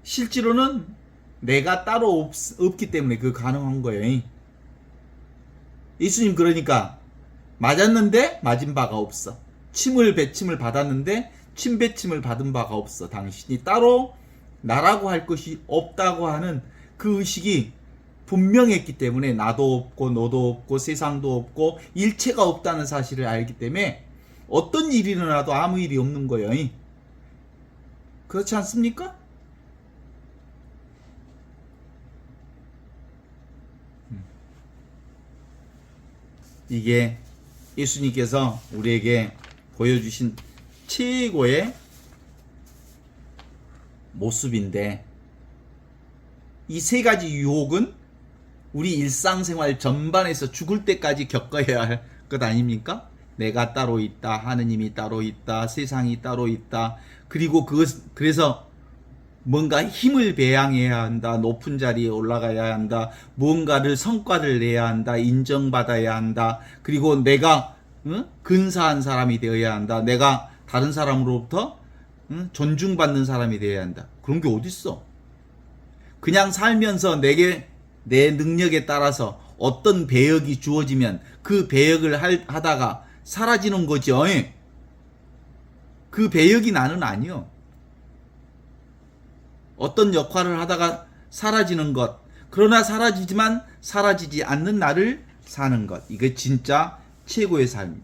실제로는 내가 따로 없기 때문에 그 가능한 거예요. 예수님 그러니까 맞았는데 맞은 바가 없어. 배침을 받았는데 침 배침을 받은 바가 없어. 당신이 따로 나라고 할 것이 없다고 하는 그 의식이 분명했기 때문에 나도 없고 너도 없고 세상도 없고 일체가 없다는 사실을 알기 때문에 어떤 일이 일어나도 아무 일이 없는 거예요. 그렇지 않습니까? 이게 예수님께서 우리에게 보여주신 최고의 모습인데, 이 세 가지 유혹은 우리 일상생활 전반에서 죽을 때까지 겪어야 할 것 아닙니까? 내가 따로 있다, 하느님이 따로 있다, 세상이 따로 있다. 그리고 그래서 뭔가 힘을 배양해야 한다, 높은 자리에 올라가야 한다, 무언가를 성과를 내야 한다, 인정받아야 한다. 그리고 내가 근사한 사람이 되어야 한다. 내가 다른 사람으로부터 존중받는 사람이 되어야 한다. 그런 게 어딨어? 그냥 살면서 내 능력에 따라서 어떤 배역이 주어지면 그 배역을 하다가 사라지는 거죠. 그 배역이 나는 아니요. 어떤 역할을 하다가 사라지는 것, 그러나 사라지지만 사라지지 않는 나를 사는 것, 이게 진짜 최고의 삶.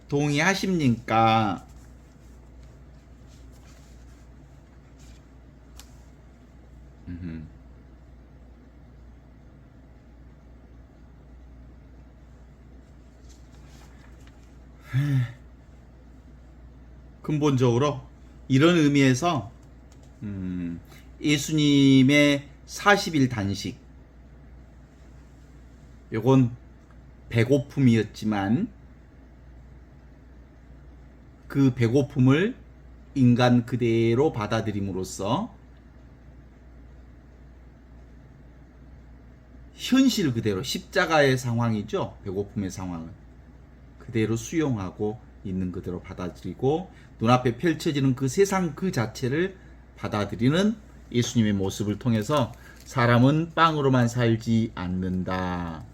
동의하십니까? 근본적으로 이런 의미에서 예수님의 40일 단식, 요건 배고픔이었지만 그 배고픔을 인간 그대로 받아들임으로써 현실 그대로, 십자가의 상황이죠. 배고픔의 상황은 그대로 수용하고 있는 그대로 받아들이고 눈앞에 펼쳐지는 그 세상 그 자체를 받아들이는 예수님의 모습을 통해서 사람은 빵으로만 살지 않는다.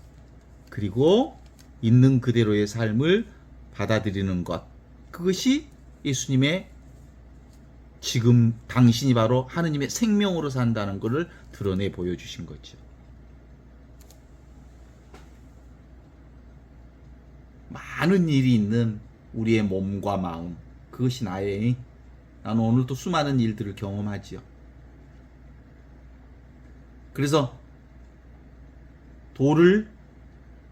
그리고 있는 그대로의 삶을 받아들이는 것, 그것이 예수님의 지금 당신이 바로 하느님의 생명으로 산다는 것을 드러내 보여주신 거죠. 많은 일이 있는 우리의 몸과 마음, 그것이 나는 오늘도 수많은 일들을 경험하지요. 그래서 돌을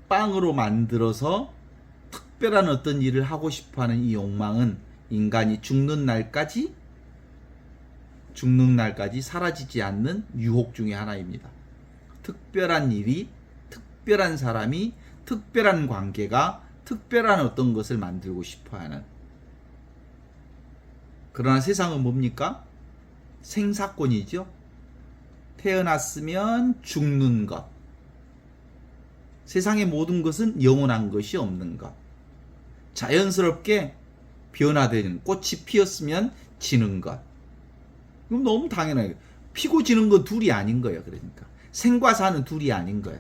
빵으로 만들어서 탁 특별한 어떤 일을 하고 싶어하는 이 욕망은 인간이 죽는 날까지 사라지지 않는 유혹 중에 하나입니다. 특별한 일이, 특별한 사람이, 특별한 관계가, 특별한 어떤 것을 만들고 싶어하는. 그러나 세상은 뭡니까? 생사권이죠. 태어났으면 죽는 것. 세상의 모든 것은 영원한 것이 없는 것. 자연스럽게 변화되는, 꽃이 피었으면 지는 것. 그럼 너무 당연해요. 피고 지는 건 둘이 아닌 거예요. 그러니까 생과 사는 둘이 아닌 거예요.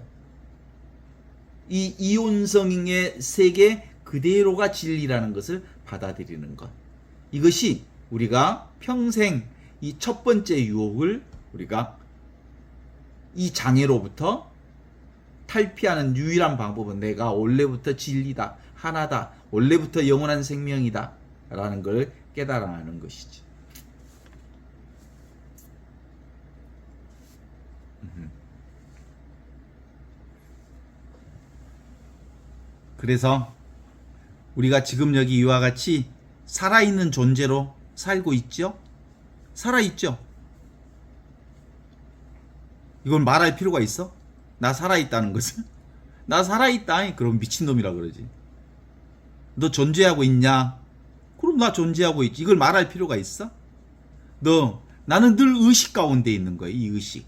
이 이온성의 세계 그대로가 진리라는 것을 받아들이는 것. 이것이 우리가 평생 이 첫 번째 유혹을 우리가 이 장애로부터 탈피하는 유일한 방법은 내가 원래부터 진리다, 하나다, 원래부터 영원한 생명이다 라는 걸 깨달아내는 것이지. 그래서 우리가 지금 여기 이와 같이 살아있는 존재로 살고 있죠? 살아있죠? 이건 말할 필요가 있어? 나 살아있다는 것을? 나 살아있다. 그럼 미친놈이라 그러지. 너 존재하고 있냐? 그럼 나 존재하고 있지. 이걸 말할 필요가 있어? 나는 늘 의식 가운데 있는 거야. 이 의식.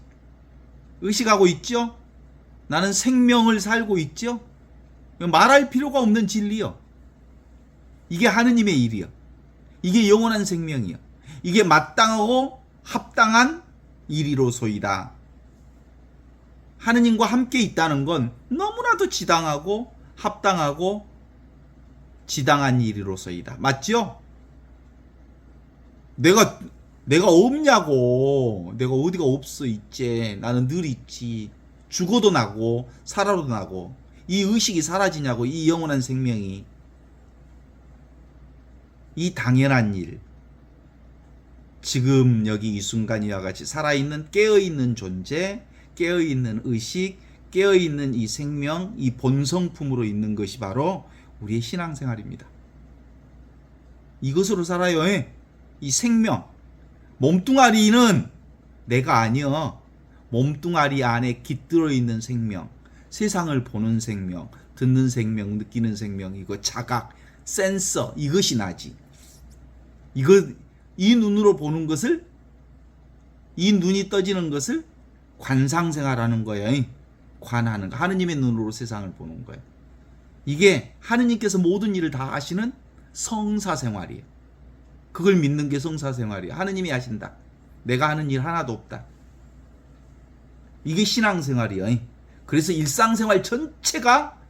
의식하고 있죠? 나는 생명을 살고 있죠? 말할 필요가 없는 진리요. 이게 하느님의 일이요. 이게 영원한 생명이요. 이게 마땅하고 합당한 일이로소이다. 하느님과 함께 있다는 건 너무나도 지당하고 합당하고 지당한 일이로소이다. 맞죠? 내가 없냐고. 내가 어디가 없어 있지. 나는 늘 있지. 죽어도 나고 살아도 나고. 이 의식이 사라지냐고. 이 영원한 생명이. 이 당연한 일. 지금 여기 이 순간이와 같이 살아있는 깨어있는 존재, 깨어있는 의식, 깨어있는 이 생명, 이 본성품으로 있는 것이 바로 우리의 신앙생활입니다. 이것으로 살아요. 이 생명. 몸뚱아리는 내가 아니여. 몸뚱아리 안에 깃들어 있는 생명, 세상을 보는 생명, 듣는 생명, 느끼는 생명, 이거 자각, 센서, 이것이 나지. 이 눈으로 보는 것을, 이 눈이 떠지는 것을 관상생활하는 거예요. 관하는 거. 하느님의 눈으로 세상을 보는 거예요. 이게 하느님께서 모든 일을 다 하시는 성사생활이에요. 그걸 믿는 게 성사생활이에요. 하느님이 하신다. 내가 하는 일 하나도 없다. 이게 신앙생활이에요. 그래서 일상생활 전체가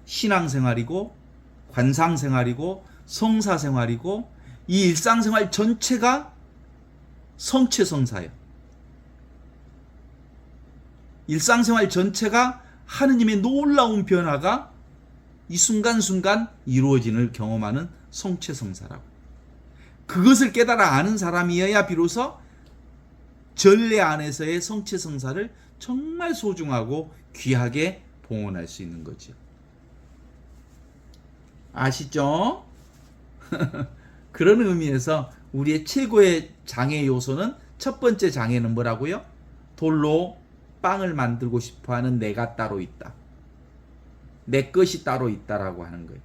신앙생활이고 관상생활이고 성사생활이고 이 일상생활 전체가 성체성사예요. 일상생활 전체가 하느님의 놀라운 변화가 이 순간순간 이루어지는 경험하는 성체성사라고. 그것을 깨달아 아는 사람이어야 비로소 전례 안에서의 성체성사를 정말 소중하고 귀하게 봉헌할 수 있는 거죠. 아시죠? 그런 의미에서 우리의 최고의 장애 요소는, 첫 번째 장애는 뭐라고요? 돌로 빵을 만들고 싶어하는 내가 따로 있다. 내 것이 따로 있다라고 하는 거예요.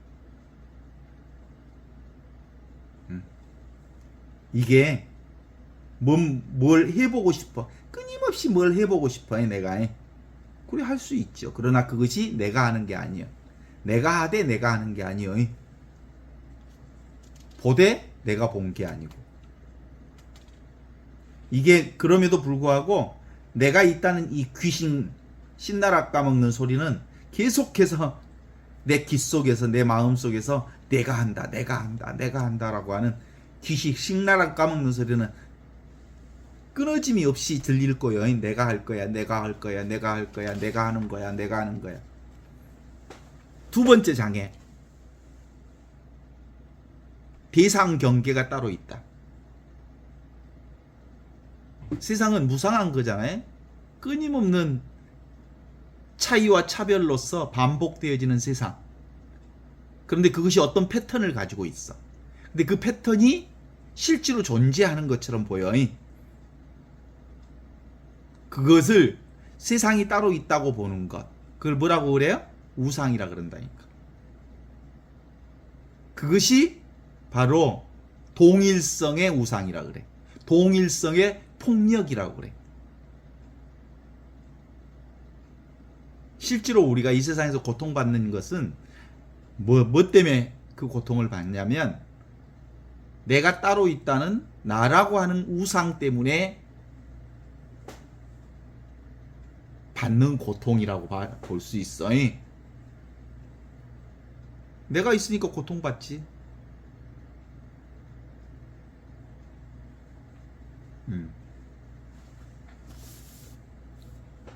이게 뭘 해보고 싶어. 끊임없이 뭘 해보고 싶어요. 내가. 그래 할 수 있죠. 그러나 그것이 내가 하는 게 아니에요. 내가 하되 내가 하는 게 아니에요. 보되 내가 본 게 아니고. 이게 그럼에도 불구하고 내가 있다는 이 귀신 신나락 까먹는 소리는 계속해서 내 귓 속에서, 내 마음 속에서 내가 한다, 내가 한다, 내가 한다라고 하는 귀신 신나락 까먹는 소리는 끊어짐이 없이 들릴 거예요. 내가 할 거야, 내가 할 거야, 내가 할 거야, 내가 하는 거야, 내가 하는 거야. 두 번째 장애. 대상 경계가 따로 있다. 세상은 무상한 거잖아요. 끊임없는 차이와 차별로서 반복되어지는 세상. 그런데 그것이 어떤 패턴을 가지고 있어. 근데 그 패턴이 실제로 존재하는 것처럼 보여. 그것을 세상이 따로 있다고 보는 것. 그걸 뭐라고 그래요? 우상이라 그런다니까. 그것이 바로 동일성의 우상이라 그래. 동일성의 폭력이라고 그래. 실제로 우리가 이 세상에서 고통받는 것은 뭐 때문에 그 고통을 받냐면 내가 따로 있다는 나라고 하는 우상 때문에 받는 고통이라고 볼 수 있어. 내가 있으니까 고통받지.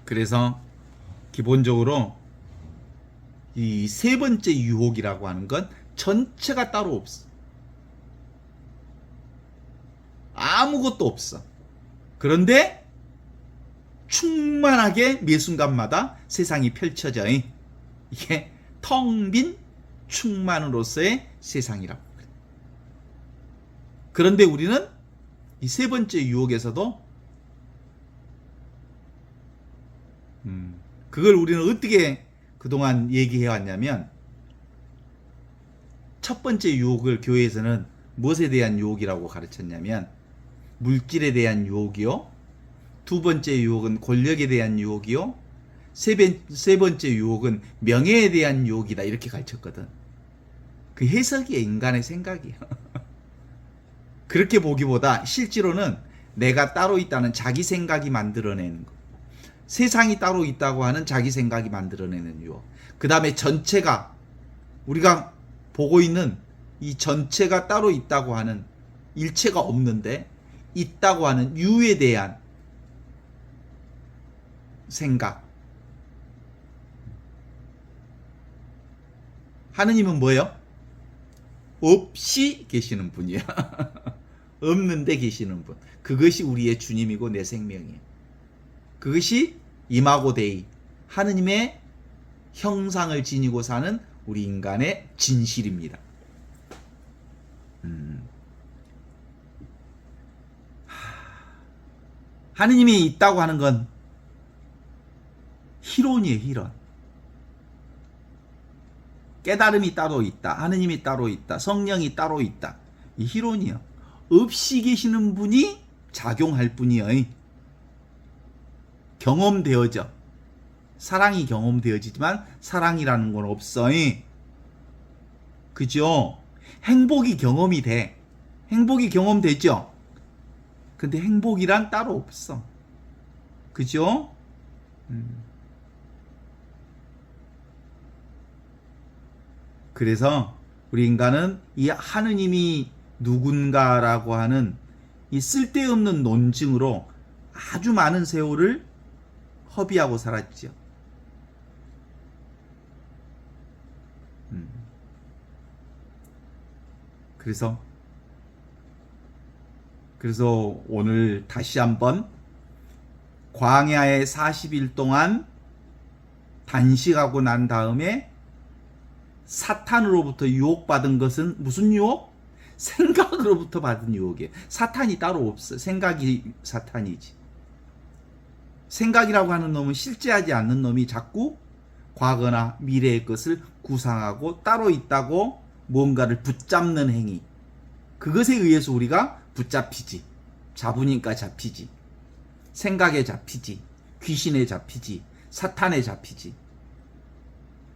그래서 기본적으로 이 세 번째 유혹이라고 하는 건 전체가 따로 없어. 아무것도 없어. 그런데 충만하게 매 순간마다 세상이 펼쳐져. 이게 텅 빈 충만으로서의 세상이라고 그래. 그런데 우리는 이 세 번째 유혹에서도 그걸 우리는 어떻게 그동안 얘기해 왔냐면 첫 번째 유혹을 교회에서는 무엇에 대한 유혹이라고 가르쳤냐면 물질에 대한 유혹이요. 두 번째 유혹은 권력에 대한 유혹이요. 세 번째 유혹은 명예에 대한 유혹이다. 이렇게 가르쳤거든. 그 해석이 인간의 생각이야. 그렇게 보기보다 실제로는 내가 따로 있다는 자기 생각이 만들어내는 거. 세상이 따로 있다고 하는 자기 생각이 만들어내는 유혹. 그 다음에 전체가 우리가 보고 있는 이 전체가 따로 있다고 하는 일체가 없는데 있다고 하는 유에 대한 생각. 하느님은 뭐예요? 없이 계시는 분이야. 없는데 계시는 분. 그것이 우리의 주님이고 내 생명이에요. 그것이 이마고 데이, 하느님의 형상을 지니고 사는 우리 인간의 진실입니다. 하느님이 있다고 하는 건 희론이에요, 희론. 깨달음이 따로 있다. 하느님이 따로 있다. 성령이 따로 있다. 이 희론이요. 없이 계시는 분이 작용할 뿐이요. 경험되어져. 사랑이 경험되어지지만 사랑이라는 건 없어. 그죠? 행복이 경험이 돼. 행복이 경험되죠? 근데 행복이란 따로 없어. 그죠? 그래서 우리 인간은 이 하느님이 누군가라고 하는 이 쓸데없는 논증으로 아주 많은 세월을 허비하고 살았죠. 그래서 오늘 다시 한번 광야에 40일 동안 단식하고 난 다음에 사탄으로부터 유혹받은 것은 무슨 유혹? 생각으로부터 받은 유혹이에요. 사탄이 따로 없어. 생각이 사탄이지. 생각이라고 하는 놈은 실제하지 않는 놈이 자꾸 과거나 미래의 것을 구상하고 따로 있다고 뭔가를 붙잡는 행위. 그것에 의해서 우리가 붙잡히지. 잡으니까 잡히지. 생각에 잡히지. 귀신에 잡히지. 사탄에 잡히지.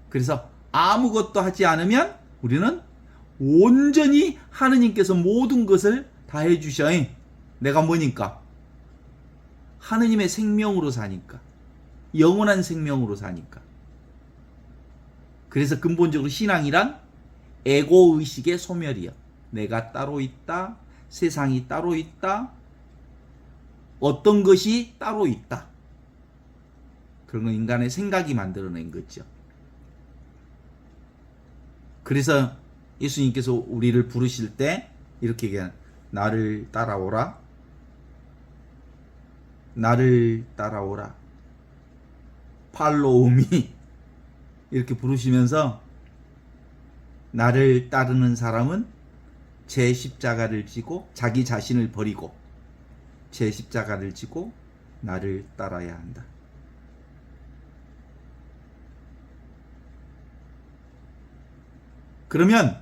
그래서 아무것도 하지 않으면 우리는 온전히 하느님께서 모든 것을 다 해주셔. 내가 뭐니까? 하느님의 생명으로 사니까. 영원한 생명으로 사니까. 그래서 근본적으로 신앙이란 에고의식의 소멸이야. 내가 따로 있다. 세상이 따로 있다. 어떤 것이 따로 있다. 그런 건 인간의 생각이 만들어낸 거죠. 그래서 예수님께서 우리를 부르실 때 이렇게 얘기하는, 나를 따라오라. 나를 따라오라. 팔로우미. 이렇게 부르시면서 나를 따르는 사람은 제 십자가를 지고 자기 자신을 버리고 제 십자가를 지고 나를 따라야 한다. 그러면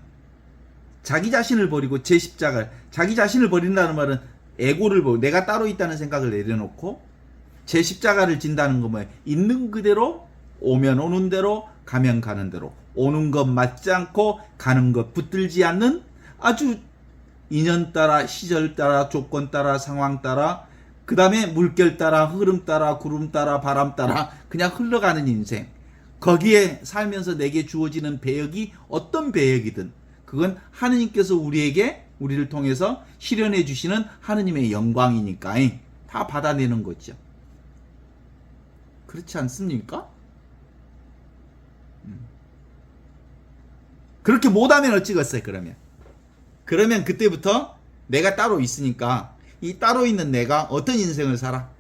자기 자신을 버리고 제 십자가, 자기 자신을 버린다는 말은 에고를 버리고 내가 따로 있다는 생각을 내려놓고 제 십자가를 진다는 건 뭐예요? 있는 그대로, 오면 오는 대로, 가면 가는 대로, 오는 것 맞지 않고 가는 것 붙들지 않는 아주 인연 따라, 시절 따라, 조건 따라, 상황 따라, 그 다음에 물결 따라, 흐름 따라, 구름 따라, 바람 따라 그냥 흘러가는 인생. 거기에 살면서 내게 주어지는 배역이 어떤 배역이든 그건 하느님께서 우리를 통해서 실현해 주시는 하느님의 영광이니까 다 받아내는 거죠. 그렇지 않습니까? 그렇게 못하면 어찌겠어요, 그러면 그때부터 내가 따로 있으니까 이 따로 있는 내가 어떤 인생을 살아?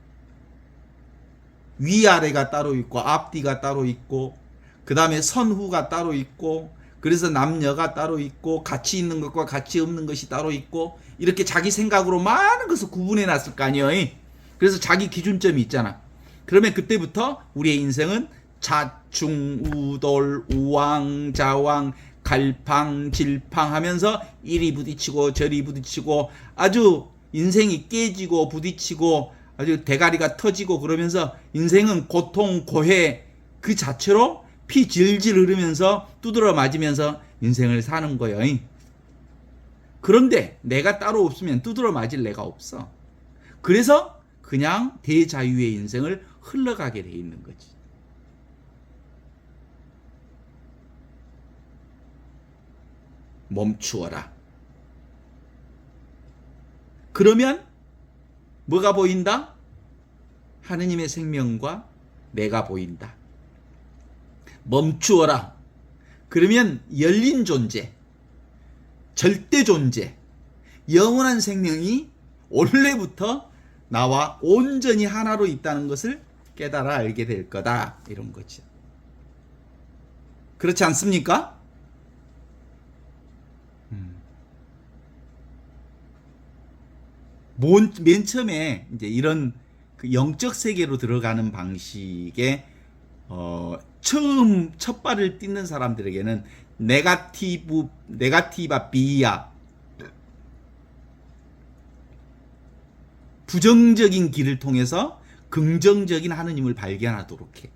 위아래가 따로 있고 앞뒤가 따로 있고 그 다음에 선후가 따로 있고 그래서 남녀가 따로 있고 가치 있는 것과 가치 없는 것이 따로 있고 이렇게 자기 생각으로 많은 것을 구분해 놨을 거 아니에요. 그래서 자기 기준점이 있잖아. 그러면 그때부터 우리의 인생은 자충, 우돌, 우왕, 자왕, 갈팡, 질팡 하면서 이리 부딪히고 저리 부딪히고 아주 인생이 깨지고 부딪히고 아주 대가리가 터지고 그러면서 인생은 고통, 고해 그 자체로 피 질질 흐르면서 두드러 맞으면서 인생을 사는 거예요. 그런데 내가 따로 없으면 두드러 맞을 애가 없어. 그래서 그냥 대자유의 인생을 흘러가게 돼 있는 거지. 멈추어라. 그러면 뭐가 보인다? 하느님의 생명과 내가 보인다. 멈추어라. 그러면 열린 존재, 절대 존재, 영원한 생명이 원래부터 나와 온전히 하나로 있다는 것을 깨달아 알게 될 거다. 이런 거죠. 그렇지 않습니까? 맨 처음에 이제 이런 그 영적 세계로 들어가는 방식의 처음 첫 발을 딛는 사람들에게는 네가티바 비야 부정적인 길을 통해서 긍정적인 하느님을 발견하도록 해.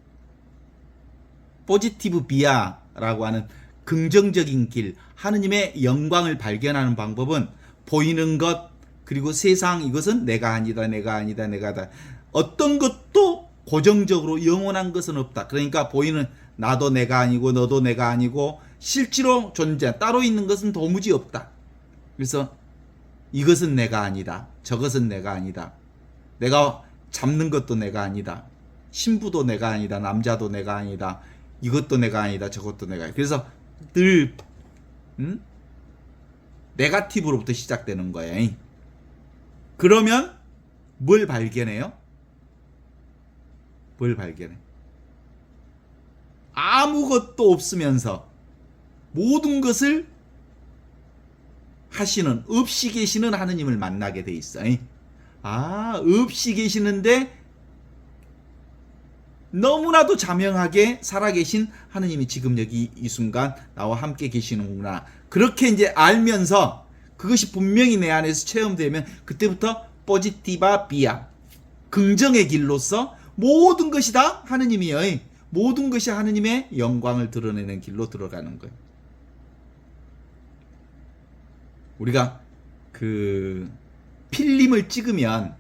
포지티브 비아라고 하는 긍정적인 길, 하느님의 영광을 발견하는 방법은 보이는 것 그리고 세상 이것은 내가 아니다, 내가 아니다, 내가다. 어떤 것도 고정적으로 영원한 것은 없다. 그러니까 보이는 나도 내가 아니고 너도 내가 아니고 실제로 존재 따로 있는 것은 도무지 없다. 그래서 이것은 내가 아니다. 저것은 내가 아니다. 내가 잡는 것도 내가 아니다. 신부도 내가 아니다. 남자도 내가 아니다. 이것도 내가 아니다. 저것도 내가 아니다. 그래서 늘 네거티브로부터 시작되는 거예요. 그러면 뭘 발견해요? 뭘 발견해? 아무것도 없으면서 모든 것을 하시는 없이 계시는 하느님을 만나게 돼 있어. 없이 계시는데 너무나도 자명하게 살아계신 하느님이 지금 여기 이 순간 나와 함께 계시는구나. 그렇게 이제 알면서 그것이 분명히 내 안에서 체험되면 그때부터 포지티바 비아 긍정의 길로서 모든 것이 다 하느님이에요. 모든 것이 하느님의 영광을 드러내는 길로 들어가는 거예요. 우리가 그 필름을 찍으면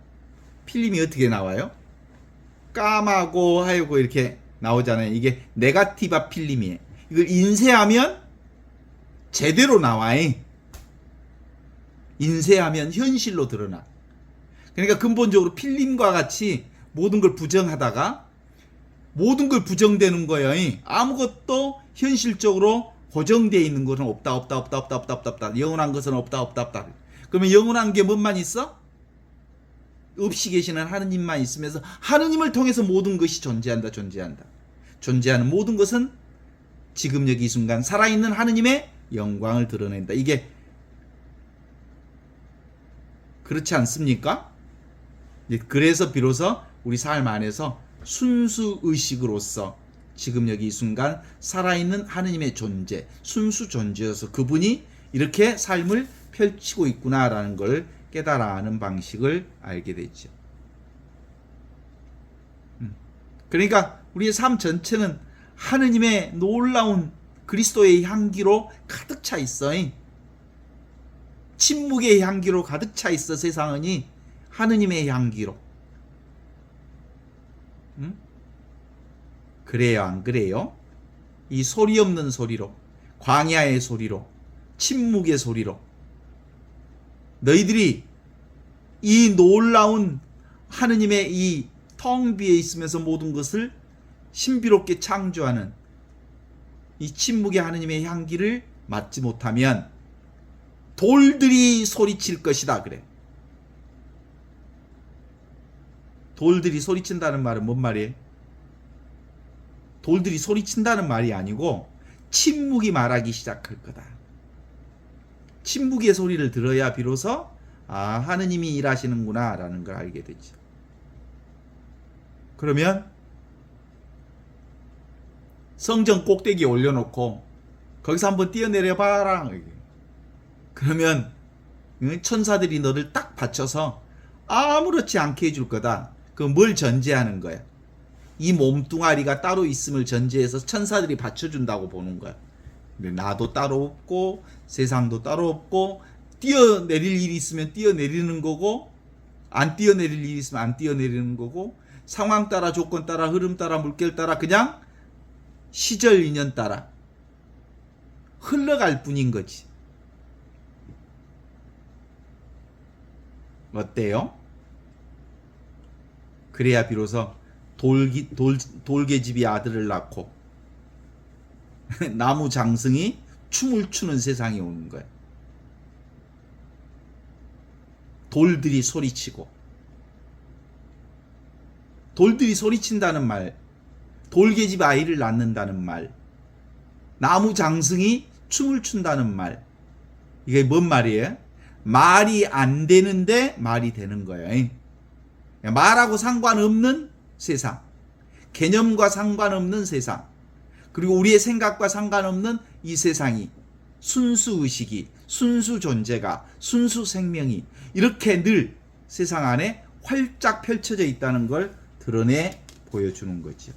필름이 어떻게 나와요? 까마고 하얗고 이렇게 나오잖아요. 이게 네거티바 필름이에요. 이걸 인쇄하면 제대로 나와요. 인쇄하면 현실로 드러나. 그러니까 근본적으로 필름과 같이 모든 걸 부정하다가 모든 걸 부정되는 거예요. 아무것도 현실적으로 고정되어 있는 것은 없다. 영원한 것은 없다. 그러면 영원한 게 뭔만 있어? 없이 계시는 하느님만 있으면서 하느님을 통해서 모든 것이 존재하는 모든 것은 지금 여기 이 순간 살아있는 하느님의 영광을 드러낸다. 이게 그렇지 않습니까? 그래서 비로소 우리 삶 안에서 순수 의식으로서 지금 여기 이 순간 살아있는 하느님의 존재, 순수 존재여서 그분이 이렇게 삶을 펼치고 있구나라는 걸 깨달아하는 방식을 알게 되죠. 그러니까 우리의 삶 전체는 하느님의 놀라운 그리스도의 향기로 가득 차 있어. 침묵의 향기로 가득 차 있어. 세상은 하느님의 향기로. 그래요, 안 그래요? 이 소리 없는 소리로, 광야의 소리로, 침묵의 소리로 너희들이 이 놀라운 하느님의 이 텅 비어 있으면서 모든 것을 신비롭게 창조하는 이 침묵의 하느님의 향기를 맡지 못하면 돌들이 소리칠 것이다. 그래. 돌들이 소리친다는 말은 뭔 말이에요? 돌들이 소리친다는 말이 아니고 침묵이 말하기 시작할 거다. 침묵의 소리를 들어야 비로소 하느님이 일하시는구나 라는 걸 알게 되죠. 그러면 성전 꼭대기에 올려놓고 거기서 한번 뛰어내려 봐라. 그러면 천사들이 너를 딱 받쳐서 아무렇지 않게 해줄 거다. 그 뭘 전제하는 거야? 이 몸뚱아리가 따로 있음을 전제해서 천사들이 받쳐준다고 보는 거야. 근데 나도 따로 없고 세상도 따로 없고 뛰어내릴 일이 있으면 뛰어내리는 거고 안 뛰어내릴 일이 있으면 안 뛰어내리는 거고 상황 따라 조건 따라 흐름 따라 물결 따라 그냥 시절 인연 따라 흘러갈 뿐인 거지. 어때요? 그래야 비로소 돌개집이 아들을 낳고 나무 장승이 춤을 추는 세상이 오는 거야. 돌들이 소리치고 돌들이 소리친다는 말, 돌개집 아이를 낳는다는 말, 나무 장승이 춤을 춘다는 말, 이게 뭔 말이에요? 말이 안 되는데 말이 되는 거예요. 말하고 상관없는 세상, 개념과 상관없는 세상, 그리고 우리의 생각과 상관없는 이 세상이 순수 의식이, 순수 존재가, 순수 생명이 이렇게 늘 세상 안에 활짝 펼쳐져 있다는 걸 드러내 보여주는 거죠.